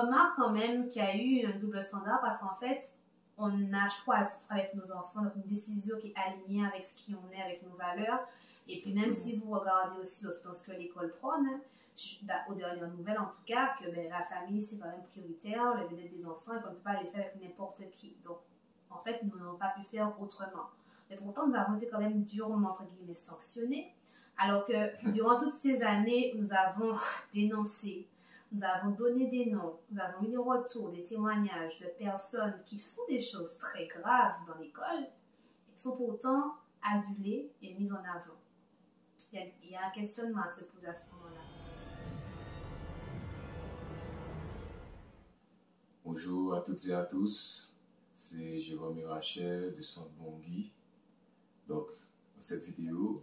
remarque quand même qu'il y a eu un double standard parce qu'en fait, on a choisi avec nos enfants, donc une décision qui est alignée avec ce qui on est, avec nos valeurs. Et puis même si vous regardez aussi dans ce que l'école prône, aux dernières nouvelles en tout cas, que ben, la famille c'est quand même prioritaire, le bien-être des enfants, et qu'on ne peut pas laisser avec n'importe qui. Donc en fait, nous n'avons pas pu faire autrement. Mais pourtant, nous avons été quand même durement, entre guillemets, sanctionnés. Alors que durant toutes ces années, nous avons dénoncé, nous avons donné des noms, nous avons eu des retours, des témoignages de personnes qui font des choses très graves dans l'école et qui sont pourtant adulées et mises en avant. Il y a un questionnement à se poser à ce moment-là. Bonjour à toutes et à tous, c'est Jérôme et Rachel de Centre Bongui. Donc, dans cette vidéo,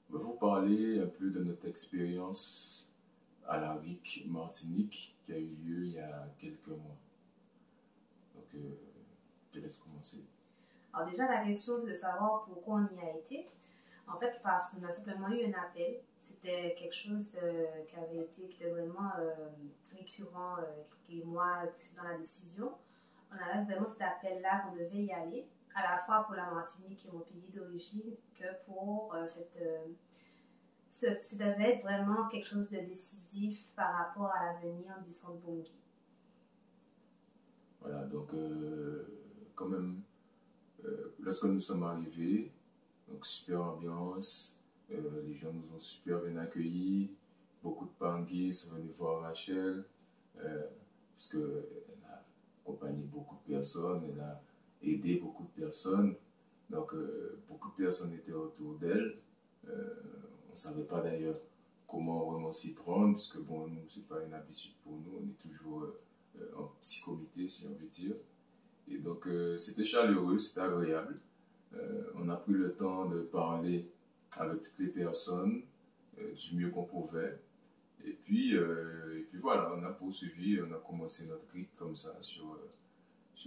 on va vous parler un peu de notre expérience à la RIC Martinique qui a eu lieu il y a quelques mois. Donc, je te laisse commencer. Alors déjà, la question c'est de savoir pourquoi on y a été. En fait, parce qu'on a simplement eu un appel. C'était quelque chose qui était vraiment récurrent les mois précédant la décision. On avait vraiment cet appel-là qu'on devait y aller, à la fois pour la Martinique, qui est mon pays d'origine, que pour ça devait être vraiment quelque chose de décisif par rapport à l'avenir du Centre Bongui. Voilà, donc quand même, lorsque nous sommes arrivés, donc super ambiance, les gens nous ont super bien accueillis, beaucoup de Panguis sont venus voir Rachel, puisqu'elle a accompagné beaucoup de personnes, elle a aidé beaucoup de personnes, donc beaucoup de personnes étaient autour d'elle. On ne savait pas d'ailleurs comment vraiment s'y prendre, puisque bon, nous, ce n'est pas une habitude pour nous, on est toujours en petit comité, si on veut dire. Et donc, c'était chaleureux, c'était agréable. On a pris le temps de parler avec toutes les personnes du mieux qu'on pouvait. Et puis voilà, on a poursuivi, on a commencé notre RIC comme ça, sur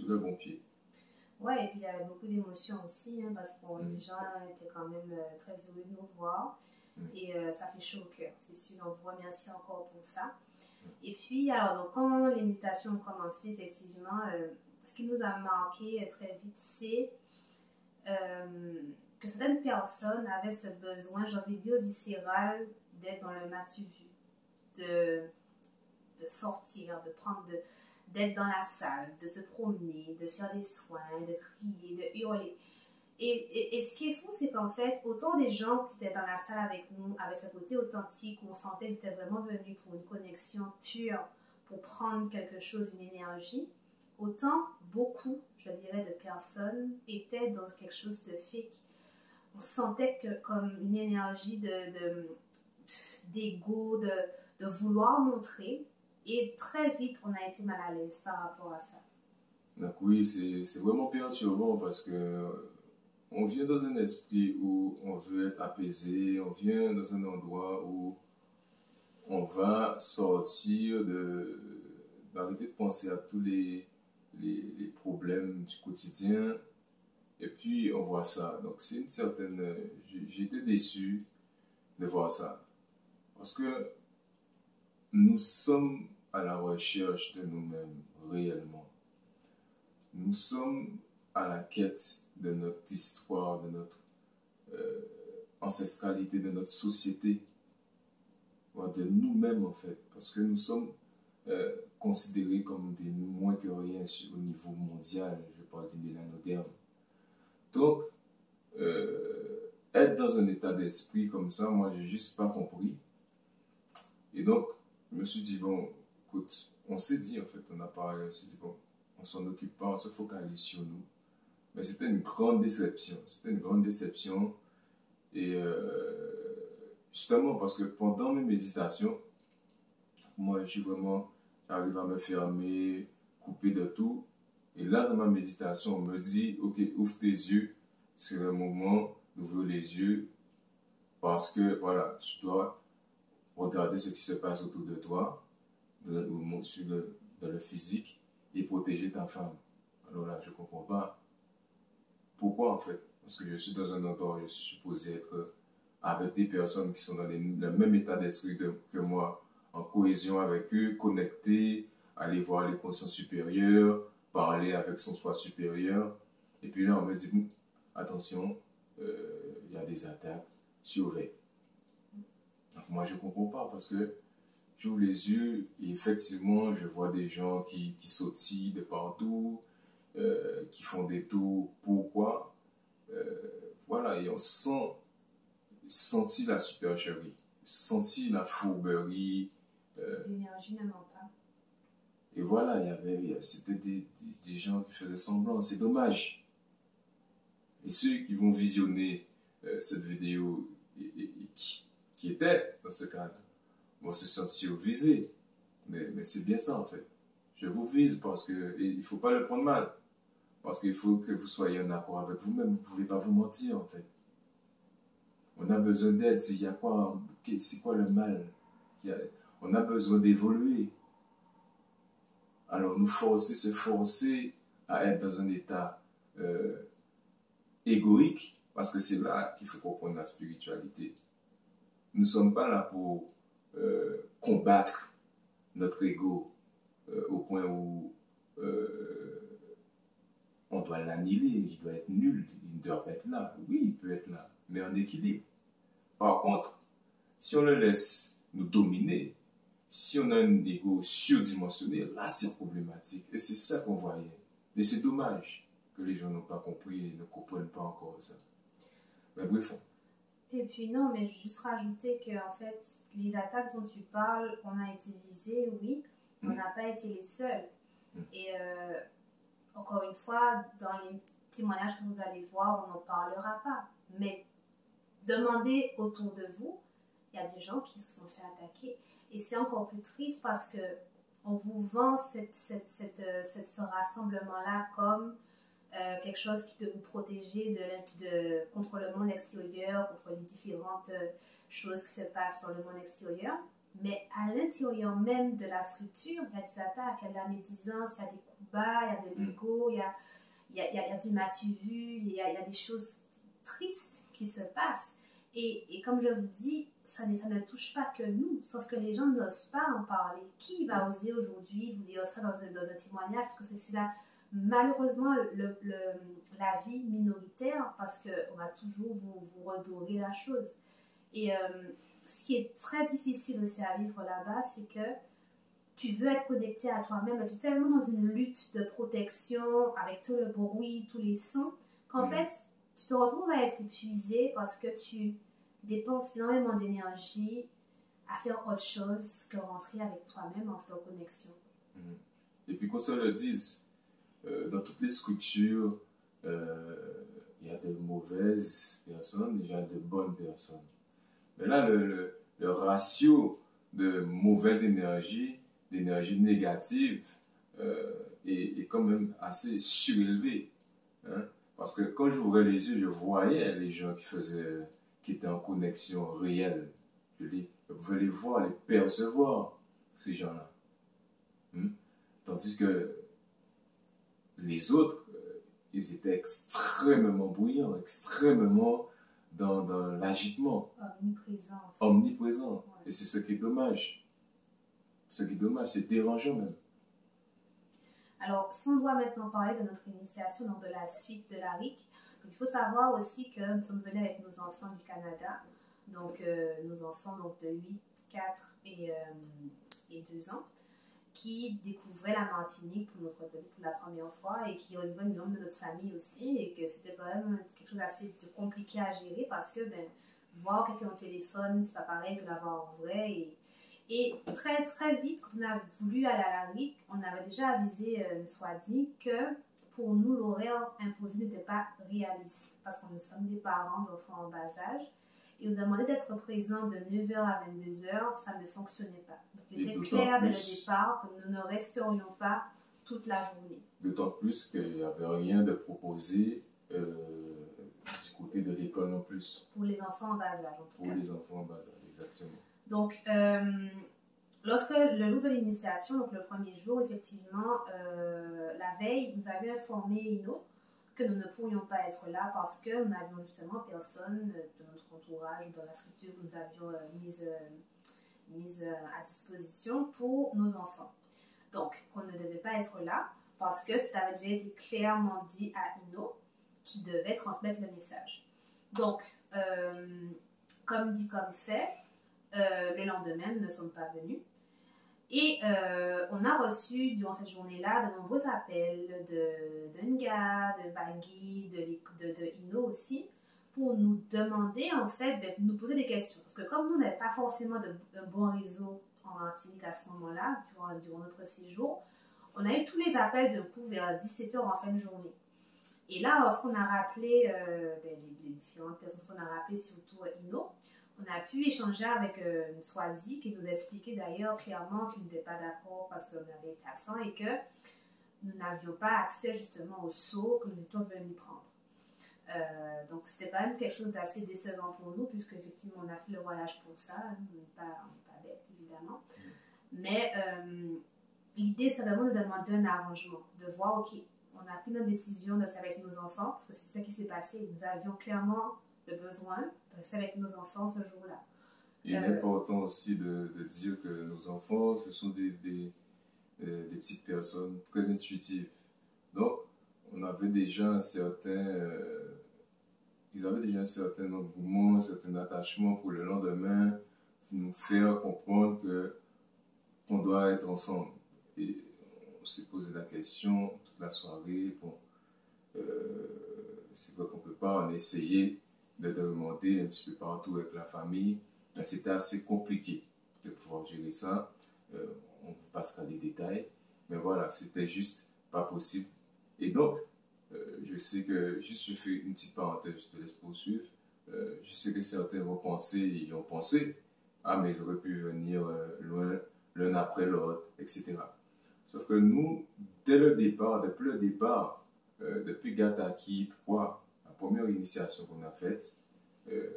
le bon pied. Ouais, et puis il y avait beaucoup d'émotions aussi, hein, parce que les gens étaient quand même très heureux de nous voir. Et ça fait chaud au cœur, c'est sûr. On vous remercie encore pour ça. Et puis, alors, donc, quand les méditations ont commencé, effectivement, ce qui nous a marqué très vite, c'est que certaines personnes avaient ce besoin, j'ai envie de dire, viscéral, d'être dans le matu vu, de sortir, d'être dans la salle, de se promener, de faire des soins, de crier, de hurler. Et ce qui est fou, c'est qu'en fait, autant des gens qui étaient dans la salle avec nous, avec ce côté authentique, où on sentait qu'ils étaient vraiment venus pour une connexion pure, pour prendre quelque chose, une énergie, autant beaucoup, je dirais, de personnes étaient dans quelque chose de fake. On sentait que comme une énergie d'ego, de vouloir montrer, et très vite, on a été mal à l'aise par rapport à ça. Donc oui, c'est vraiment perturbant parce que on vient dans un esprit où on veut être apaisé, on vient dans un endroit où on va sortir d'arrêter de penser à tous les problèmes du quotidien, et puis on voit ça. Donc c'est une certaine... J'ai été déçu de voir ça. Parce que nous sommes à la recherche de nous-mêmes, réellement. Nous sommes à la quête de notre histoire, de notre ancestralité, de notre société, de nous-mêmes en fait, parce que nous sommes considérés comme des moins que rien au niveau mondial, je parle des mélanodermes. Donc, être dans un état d'esprit comme ça, moi j'ai juste pas compris. Et donc, je me suis dit, bon, écoute, on s'est dit en fait, on a parlé, on s'est dit, bon, on s'en occupe pas, on se focalise sur nous. Mais c'était une grande déception. C'était une grande déception. Et justement, parce que pendant mes méditations, moi, j'arrive à me fermer, couper de tout. Et là, dans ma méditation, on me dit, ok, ouvre tes yeux. C'est le moment d'ouvrir les yeux. Parce que, voilà, tu dois regarder ce qui se passe autour de toi, dans le physique, et protéger ta femme. Alors là, je ne comprends pas. Pourquoi en fait? Parce que je suis dans un endroit où je suis supposé être avec des personnes qui sont dans le même état d'esprit que moi, en cohésion avec eux, connectés, aller voir les consciences supérieures, parler avec son soi supérieur. Et puis là, on me dit, bon, attention, il y a des attaques, surveille. Donc moi, je ne comprends pas parce que j'ouvre les yeux et effectivement, je vois des gens qui sautillent de partout, qui font des tours. Pourquoi? Voilà, et on sentit la supercherie, sentit la fourberie. L'énergie ne ment pas. Et voilà, c'était des gens qui faisaient semblant. C'est dommage. Et ceux qui vont visionner cette vidéo et qui étaient dans ce cadre vont se sentir visés. Mais c'est bien ça en fait. Je vous vise parce que il ne faut pas le prendre mal. Parce qu'il faut que vous soyez en accord avec vous-même. Vous ne pouvez pas vous mentir en fait. On a besoin d'aide. C'est quoi le mal? On a besoin d'évoluer. Alors se forcer à être dans un état égoïque, parce que c'est là qu'il faut comprendre la spiritualité. Nous ne sommes pas là pour combattre notre ego au point où on doit l'annihiler, il doit être nul, il ne doit pas être là. Oui, il peut être là, mais en équilibre. Par contre, si on le laisse nous dominer, si on a un ego surdimensionné, là c'est problématique. Et c'est ça qu'on voyait. Mais c'est dommage que les gens n'ont pas compris et ne comprennent pas encore ça. Mais bref. Et puis non, mais juste rajouter que en fait, les attaques dont tu parles, on a été visés, oui, on n'a pas été les seuls. Et encore une fois, dans les témoignages que vous allez voir, on n'en parlera pas. Mais demandez autour de vous, il y a des gens qui se sont fait attaquer. Et c'est encore plus triste parce que on vous vend ce rassemblement-là comme quelque chose qui peut vous protéger contre le monde extérieur, contre les différentes choses qui se passent dans le monde extérieur. Mais à l'intérieur même de la structure, il y a des attaques, il y a de la médisance, il y a des coups bas, il y a de l'ego, il y a du m'as-tu vu, il y a des choses tristes qui se passent. Et comme je vous dis, ça ne touche pas que nous, sauf que les gens n'osent pas en parler. Qui va oser aujourd'hui vous dire ça dans un témoignage? Parce que c'est là, malheureusement, la vie minoritaire, parce qu'on va toujours vous redorer la chose. Et ce qui est très difficile aussi à vivre là-bas, c'est que tu veux être connecté à toi-même, mais tu es tellement dans une lutte de protection, avec tout le bruit, tous les sons, qu'en fait, tu te retrouves à être épuisé parce que tu dépenses énormément d'énergie à faire autre chose que rentrer avec toi-même en connexion. Et puis qu'on se le dise, dans toutes les structures, il y a de mauvaises personnes, il y a de bonnes personnes. Mais là, le ratio de mauvaise énergie, d'énergie négative, est quand même assez surélevé. Hein? Parce que quand j'ouvrais les yeux, je voyais les gens qui étaient en connexion réelle. Je pouvais les voir, les percevoir, ces gens-là. Tandis que les autres, ils étaient extrêmement bruyants, extrêmement dans l'agitement. Omniprésent. Omniprésent. Ouais. Et c'est ce qui est dommage. Ce qui est dommage, c'est dérangeant même. Alors, si on doit maintenant parler de notre initiation, donc de la suite de la RIC, donc il faut savoir aussi que nous sommes venus avec nos enfants du Canada, donc nos enfants donc, de 8, 4 et 2 ans, qui découvraient la Martinique pour la première fois et qui rejoignent le nombre de notre famille aussi, et que c'était quand même quelque chose d'assez compliqué à gérer parce que voir quelqu'un au téléphone, c'est pas pareil que l'avoir en vrai. Et très très vite, quand on a voulu aller à la RIC, on avait déjà avisé Swadi que pour nous, l'horaire imposé n'était pas réaliste parce que nous sommes des parents d'enfants en bas âge. Et nous demandait d'être présents de 9h à 22h, ça ne fonctionnait pas. Donc, il était clair dès le départ que nous ne resterions pas toute la journée. D'autant plus qu'il n'y avait rien de proposé du côté de l'école non plus. Pour les enfants en bas âge, en tout cas. Pour les enfants en bas âge, exactement. Donc, lorsque le jour de l'initiation, donc le premier jour, effectivement, la veille, nous avions informé Ino que nous ne pourrions pas être là parce que nous n'avions justement personne de notre entourage ou dans la structure que nous avions mise à disposition pour nos enfants. Donc, qu'on ne devait pas être là parce que ça avait déjà été clairement dit à Ino qui devait transmettre le message. Donc, comme dit, comme fait, le lendemain, nous ne sommes pas venus. Et on a reçu durant cette journée-là de nombreux appels de Nga, de Bangui, de Ino aussi, pour nous demander, en fait, de nous poser des questions. Parce que comme nous n'avons pas forcément un bon réseau en Martinique à ce moment-là, durant notre séjour, on a eu tous les appels d'un coup vers 17h en fin de journée. Et là, lorsqu'on a rappelé les différentes personnes qu'on a rappelé, surtout Ino, on a pu échanger avec Swazi qui nous a expliqué d'ailleurs clairement qu'il n'était pas d'accord parce qu'on avait été absent et que nous n'avions pas accès justement au seau que nous étions venus prendre. Donc c'était quand même quelque chose d'assez décevant pour nous puisque effectivement on a fait le voyage pour ça, on n'est pas bête évidemment. Mais l'idée c'est vraiment de demander un arrangement, de voir ok, on a pris notre décision de rester avec nos enfants parce que c'est ça qui s'est passé, nous avions clairement le besoin de rester avec nos enfants ce jour-là. Il est important aussi de dire que nos enfants, ce sont des petites personnes très intuitives. Donc, on avait déjà ils avaient déjà un certain engouement, un certain attachement pour le lendemain, nous faire comprendre qu'on doit être ensemble. Et on s'est posé la question toute la soirée. Bon, c'est vrai qu'on ne peut pas en essayer de demander un petit peu partout avec la famille. C'était assez compliqué de pouvoir gérer ça. On ne passe pas les détails. Mais voilà, c'était juste pas possible. Et donc, je sais que, juste je fais une petite parenthèse, je te laisse poursuivre. Je sais que certains vont penser, ils ont pensé, ah mais ils auraient pu venir loin, l'un après l'autre, etc. Sauf que nous, dès le départ, depuis Gataki 3, la première initiation qu'on a faite,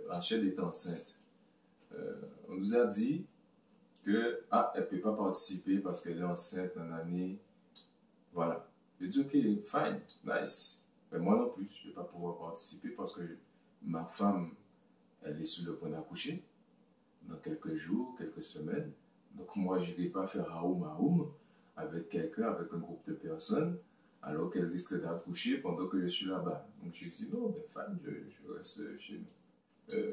Rachel est enceinte. On nous a dit que elle ne peut pas participer parce qu'elle est enceinte en année. Voilà. J'ai dit ok, fine, nice. Mais moi non plus, je ne vais pas pouvoir participer parce que ma femme, elle est sur le point d'accoucher dans quelques jours, quelques semaines. Donc moi, je n'irai pas faire Aoum avec quelqu'un, avec un groupe de personnes, alors qu'elle risque d'accoucher pendant que je suis là-bas. Donc je dis non, mais fine, je reste chez nous.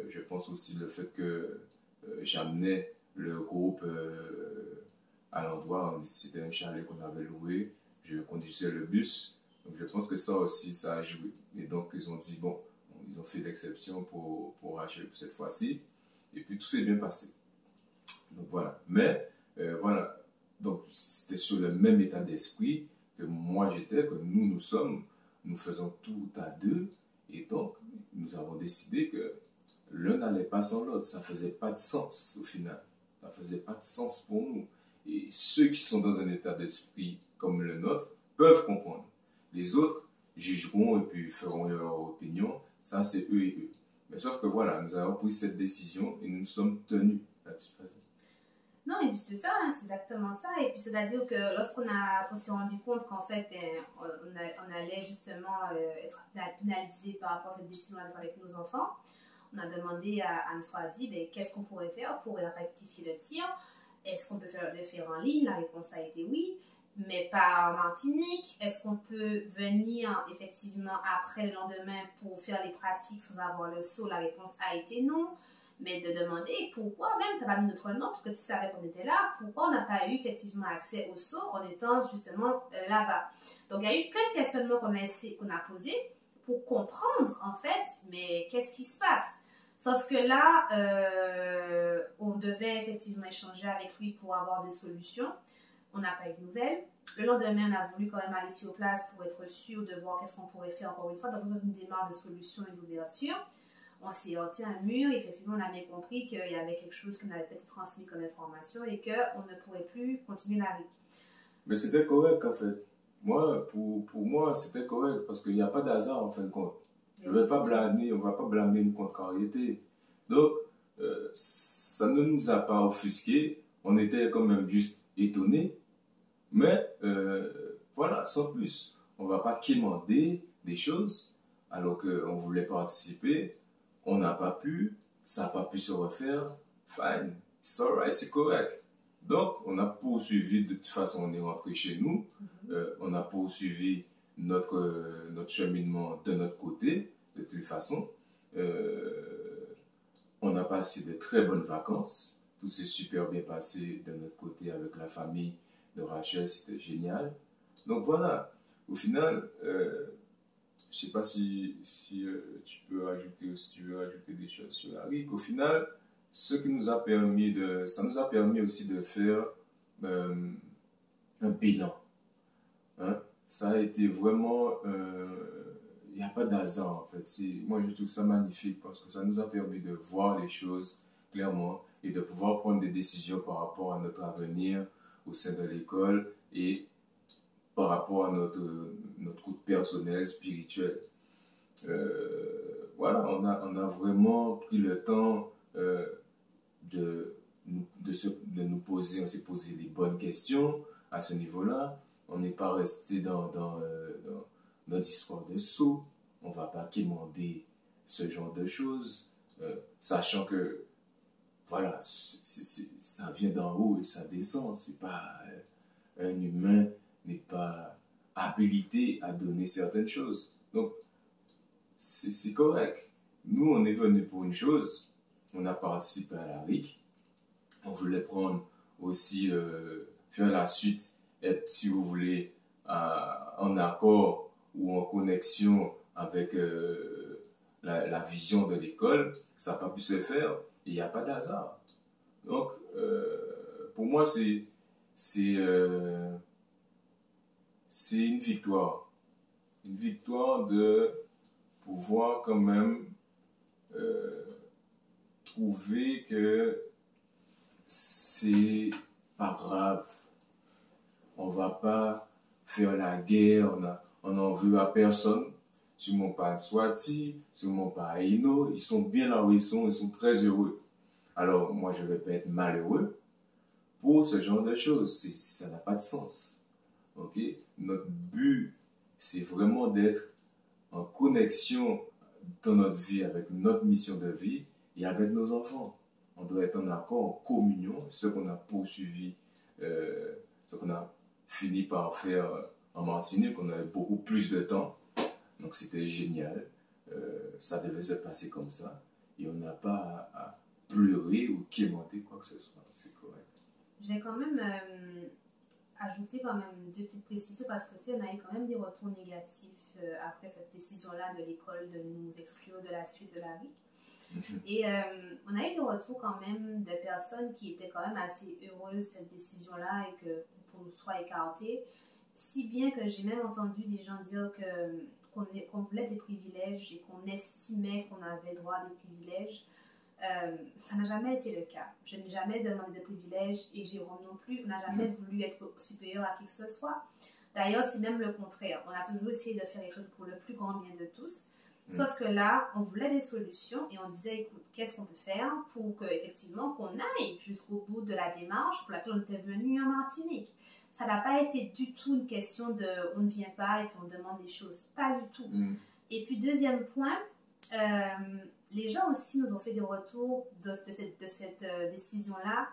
Je pense aussi le fait que j'amenais le groupe à l'endroit, c'était un chalet qu'on avait loué, je conduisais le bus, donc je pense que ça aussi, ça a joué. Et donc ils ont dit, bon, ils ont fait l'exception pour Rachel pour cette fois-ci, et puis tout s'est bien passé. Donc voilà, mais voilà, donc c'était sur le même état d'esprit que moi j'étais, que nous sommes, nous faisons tout à deux, et donc nous avons décidé que l'un n'allait pas sans l'autre, ça ne faisait pas de sens au final, ça ne faisait pas de sens pour nous. Et ceux qui sont dans un état d'esprit comme le nôtre peuvent comprendre. Les autres jugeront et puis feront leur opinion, ça c'est eux et eux. Mais sauf que voilà, nous avons pris cette décision et nous nous sommes tenus là-dessus. Non, et puis c'est ça, hein, c'est exactement ça. Et puis c'est-à-dire que lorsqu'on s'est rendu compte qu'en fait, on allait justement être pénalisé par rapport à cette décision avec nos enfants, on a demandé à Answadi qu'est-ce qu'on pourrait faire pour rectifier le tir. Est-ce qu'on peut le faire en ligne? La réponse a été oui, mais pas en Martinique. Est-ce qu'on peut venir effectivement après le lendemain pour faire les pratiques sans avoir le seau? La réponse a été non. Mais de demander pourquoi même tu n'as pas mis notre nom, parce que tu savais qu'on était là, pourquoi on n'a pas eu effectivement accès au seau en étant justement là-bas. Donc il y a eu plein de questionnements qu'on a posés pour comprendre en fait, mais qu'est-ce qui se passe? Sauf que là, on devait effectivement échanger avec lui pour avoir des solutions. On n'a pas eu de nouvelles. Le lendemain, on a voulu quand même aller sur place pour être sûr de voir qu'est-ce qu'on pourrait faire encore une fois, dans une démarche de solution et d'ouverture. On s'est heurté à un mur, et effectivement, on a bien compris qu'il y avait quelque chose qu'on avait peut-être transmis comme information et qu'on ne pourrait plus continuer la route. Mais c'était correct en fait. Moi, pour moi, c'était correct parce qu'il n'y a pas d'hasard en fin de compte. On ne va pas blâmer une contrariété. Donc, ça ne nous a pas offusqués. On était quand même juste étonnés. Mais voilà, sans plus. On ne va pas quémander des choses alors qu'on voulait participer. On n'a pas pu, ça n'a pas pu se refaire. Fine, it's alright, c'est correct. Donc, on a poursuivi, de toute façon, on est rentré chez nous, on a poursuivi notre cheminement de notre côté, de toute façon. On a passé de très bonnes vacances, tout s'est super bien passé de notre côté avec la famille de Rachel, c'était génial. Donc voilà, au final, je ne sais pas si tu peux ajouter ou si tu veux ajouter des choses sur Arik. Au final, ça nous a permis aussi de faire un bilan. Hein? Ça a été vraiment, il n'y a pas d'hasard en fait. Moi je trouve ça magnifique parce que ça nous a permis de voir les choses clairement et de pouvoir prendre des décisions par rapport à notre avenir au sein de l'école et par rapport à notre coup de personnel, spirituel. Voilà, on a vraiment pris le temps de nous poser, on s'est posé des bonnes questions à ce niveau-là. On n'est pas resté dans notre histoire de sous. On ne va pas quémander ce genre de choses, sachant que voilà, ça vient d'en haut et ça descend. C'est pas un humain n'est pas habilité à donner certaines choses. Donc, c'est correct. Nous, on est venu pour une chose. On a participé à la RIC. On voulait prendre aussi, faire la suite, être, si vous voulez, en accord ou en connexion avec la vision de l'école. Ça n'a pas pu se faire et il n'y a pas d'hasard. Donc, pour moi, c'est une victoire. Une victoire de pouvoir quand même trouver que c'est pas grave. On va pas faire la guerre, on n'en veut à personne. Sur mon pas de Swati, sur mon pas à Ino, ils sont bien là où ils sont très heureux. Alors, moi, je ne vais pas être malheureux pour ce genre de choses. Ça n'a pas de sens. Okay? Notre but, c'est vraiment d'être en connexion dans notre vie avec notre mission de vie et avec nos enfants. On doit être en accord, en communion, ce qu'on a poursuivi, ce qu'on a fini par faire en Martinique. On avait beaucoup plus de temps, donc c'était génial. Ça devait se passer comme ça et on n'a pas à pleurer ou quémander quoi que ce soit. C'est correct. Je vais quand même ajouter quand même deux petites précisions parce que tu sais, on a eu quand même des retours négatifs après cette décision-là de l'école de nous exclure de la suite de la RIC. Et on a eu des retours quand même de personnes qui étaient quand même assez heureuses de cette décision-là et que pour nous soit écartés. Si bien que j'ai même entendu des gens dire qu'on voulait des privilèges et qu'on estimait qu'on avait droit à des privilèges. Ça n'a jamais été le cas. Je n'ai jamais demandé de privilèges et Jérôme non plus. On n'a jamais voulu être supérieur à qui que ce soit. D'ailleurs, c'est même le contraire. On a toujours essayé de faire les choses pour le plus grand bien de tous. Sauf que là, on voulait des solutions et on disait, écoute, qu'est-ce qu'on peut faire pour qu'effectivement qu'on aille jusqu'au bout de la démarche pour laquelle on était venu en Martinique. Ça n'a pas été du tout une question de on ne vient pas et puis on demande des choses. Pas du tout. Et puis, deuxième point, les gens aussi nous ont fait des retours de cette décision-là.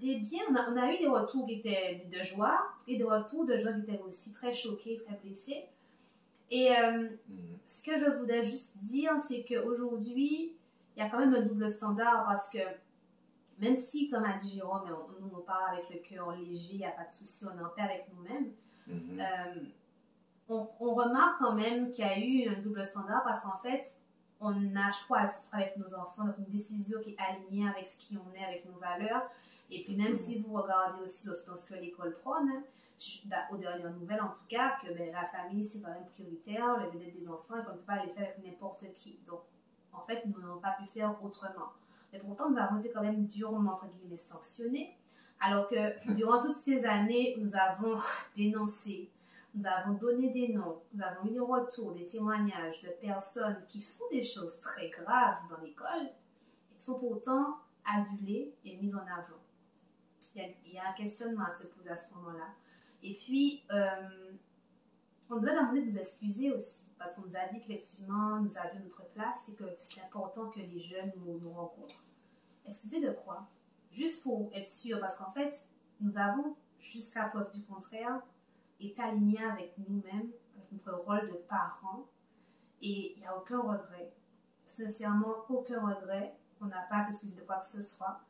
On a eu des retours qui étaient de joie et des retours de gens qui étaient aussi très choqués, très blessés. Et ce que je voudrais juste dire, c'est qu'aujourd'hui, il y a quand même un double standard parce que même si, comme a dit Jérôme, on parle avec le cœur léger, il n'y a pas de souci, on est en paix avec nous-mêmes, on remarque quand même qu'il y a eu un double standard parce qu'en fait, on a choisi de travailler avec nos enfants, donc une décision qui est alignée avec ce qui on est, avec nos valeurs. Et puis même si vous regardez aussi dans ce que l'école prône, aux dernières nouvelles en tout cas, que la famille c'est quand même prioritaire, le bien-être des enfants et qu'on ne peut pas la laisser avec n'importe qui. Donc en fait, nous n'avons pas pu faire autrement. Mais pourtant, nous avons été quand même durement, entre guillemets, sanctionnés. Alors que durant toutes ces années, nous avons dénoncé, nous avons donné des noms, nous avons eu des retours, des témoignages de personnes qui font des choses très graves dans l'école et qui sont pourtant adulées et mises en avant. Il y a un questionnement à se poser à ce moment-là. Et puis, on doit demander de nous excuser aussi, parce qu'on nous a dit qu'effectivement, nous avions notre place et que c'est important que les jeunes nous rencontrent. Excuser de quoi? Juste pour être sûr, parce qu'en fait, nous avons, jusqu'à preuve du contraire, été alignés avec nous-mêmes, avec notre rôle de parents, et il n'y a aucun regret. Sincèrement, aucun regret. On n'a pas à s'excuser de quoi que ce soit.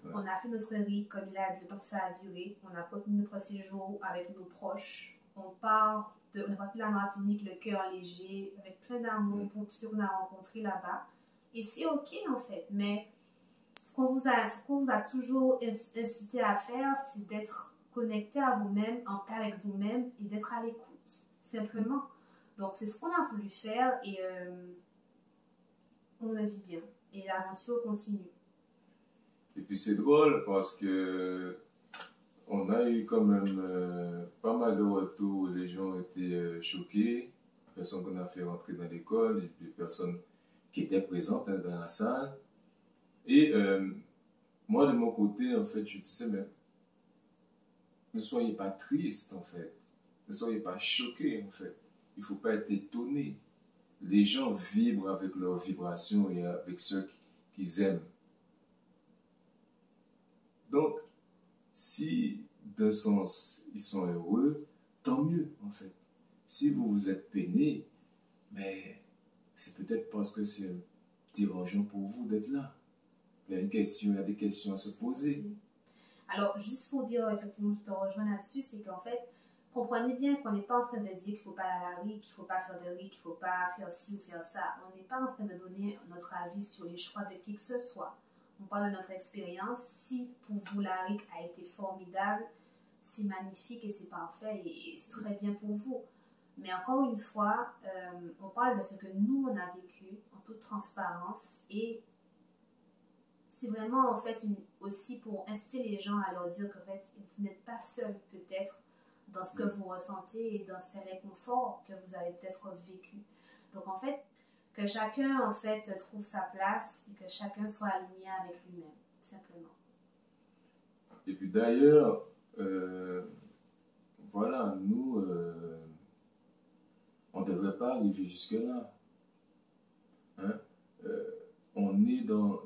Ouais. On a fait notre rythme, comme il a dit, le temps que ça a duré. On a continué notre séjour avec nos proches. On est parti de la Martinique, le cœur léger, avec plein d'amour pour tous ceux qu'on a rencontrés là-bas. Et c'est OK, en fait. Mais ce qu'on vous a toujours incité à faire, c'est d'être connecté à vous-même, en paix avec vous-même et d'être à l'écoute, simplement. Donc, c'est ce qu'on a voulu faire et on le vit bien. Et l'aventure continue. Et puis, c'est drôle parce que on a eu quand même pas mal de retours où les gens étaient choqués. Les personnes qu'on a fait rentrer dans l'école, les personnes qui étaient présentes dans la salle. Et moi, de mon côté, en fait, je disais, mais ne soyez pas triste, en fait. Ne soyez pas choqués, en fait. Il ne faut pas être étonné. Les gens vibrent avec leurs vibrations et avec ceux qu'ils aiment. Donc, si d'un sens ils sont heureux, tant mieux, en fait. Si vous vous êtes peiné, mais c'est peut-être parce que c'est dérangeant pour vous d'être là. Il y a des questions à se poser. Alors, juste pour dire, effectivement, je te rejoins là-dessus, c'est qu'en fait, comprenez bien qu'on n'est pas en train de dire qu'il ne faut pas aller à la RIC, qu'il ne faut pas faire de RIC, qu'il ne faut pas faire ci ou faire ça. On n'est pas en train de donner notre avis sur les choix de qui que ce soit. On parle de notre expérience. Si pour vous, la RIC a été formidable, c'est magnifique et c'est parfait et c'est très bien pour vous. Mais encore une fois, on parle de ce que nous, on a vécu en toute transparence et c'est vraiment en fait aussi pour inciter les gens à leur dire qu'en fait, vous n'êtes pas seul peut-être dans ce que vous ressentez et dans ces réconforts que vous avez peut-être vécu. Donc en fait, que chacun en fait trouve sa place et que chacun soit aligné avec lui-même, simplement. Et puis d'ailleurs, voilà, nous, on ne devrait pas arriver jusque-là. Hein? On est dans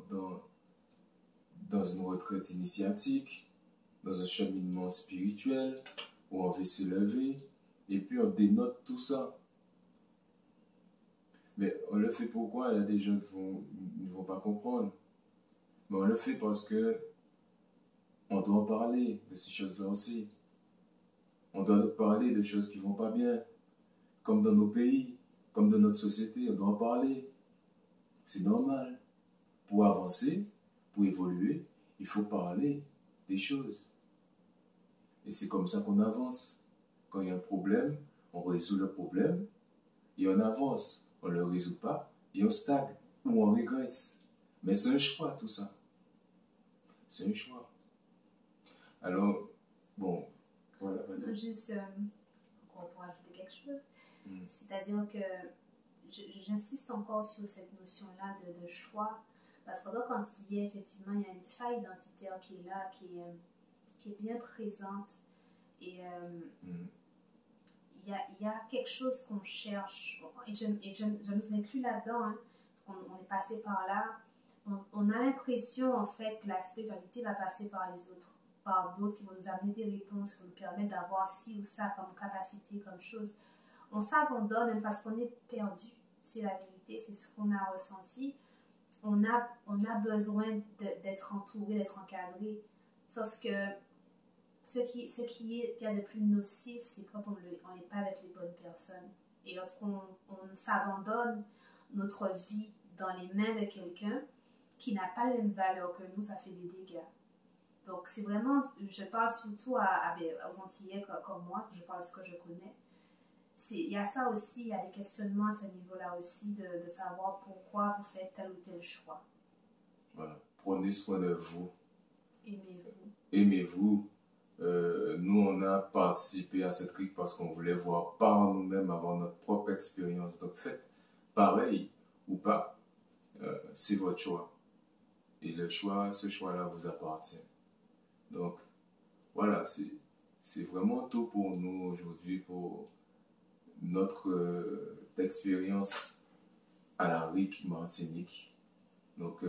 une retraite initiatique, dans un cheminement spirituel, où on veut s'élever, et puis on dénote tout ça. Mais on le fait pourquoi? Il y a des gens qui ne vont pas comprendre. Mais on le fait parce que on doit en parler de ces choses-là aussi. On doit parler de choses qui ne vont pas bien, comme dans nos pays, comme dans notre société, on doit en parler. C'est normal. Pour avancer, pour évoluer, il faut parler des choses. Et c'est comme ça qu'on avance. Quand il y a un problème, on résout le problème et on avance. On ne le résout pas et on stagne ou on régresse. Mais c'est un choix tout ça. C'est un choix. Alors, bon, voilà, vas-y. Juste, encore pour ajouter quelque chose, c'est-à-dire que j'insiste encore sur cette notion-là de choix, parce que quand il y a effectivement, il y a une faille identitaire qui est là, qui est bien présente, et il y a quelque chose qu'on cherche, et je nous inclus là-dedans, hein, on est passé par là, on a l'impression en fait que la spiritualité va passer par les autres, par d'autres qui vont nous amener des réponses, qui vont nous permettre d'avoir ci ou ça comme capacité, comme chose. On s'abandonne même parce qu'on est perdu. C'est la vérité, c'est ce qu'on a ressenti. On a besoin d'être entouré, d'être encadré. Sauf que ce qui est de plus nocif, c'est quand on n'est pas avec les bonnes personnes. Et lorsqu'on s'abandonne notre vie dans les mains de quelqu'un qui n'a pas les mêmes valeurs que nous, ça fait des dégâts. Donc, c'est vraiment, je parle surtout aux Antillais comme moi, je parle de ce que je connais. Il y a ça aussi, il y a des questionnements à ce niveau-là aussi, de savoir pourquoi vous faites tel ou tel choix. Voilà. Prenez soin de vous. Aimez-vous. Aimez-vous. Nous, on a participé à cette RIC parce qu'on voulait voir par nous-mêmes, avoir notre propre expérience. Donc, faites pareil ou pas. C'est votre choix. Et ce choix-là vous appartient. Donc, voilà, c'est vraiment tout pour nous aujourd'hui, pour notre expérience à la RIC Martinique. Donc,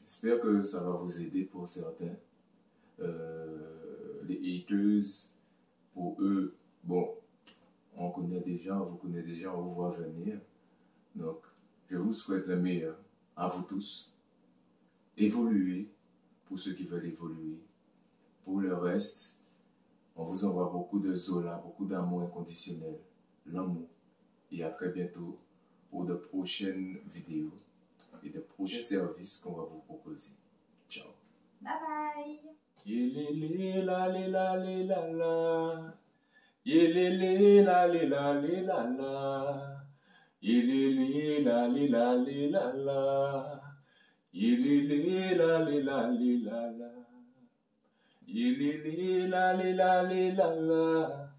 j'espère que ça va vous aider pour certains. les haters, pour eux, bon, on connaît déjà, on vous connaît déjà, on vous voit venir. Donc, je vous souhaite le meilleur à vous tous. Évoluez pour ceux qui veulent évoluer. Pour le reste, on vous envoie beaucoup de Zola, beaucoup d'amour inconditionnel, l'amour. Et à très bientôt pour de prochaines vidéos et de prochains services qu'on va vous proposer. Ciao. Bye bye. Yelele la le la le la la. Yelele la le la le la la. Yelele la le la le la la. Yelele la le la le la la. Yelele la le la le la la.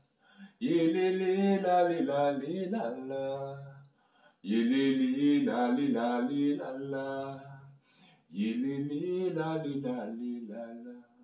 Yelele la le la le la la. Yelele la le la le la la. Yelele la le la le la la.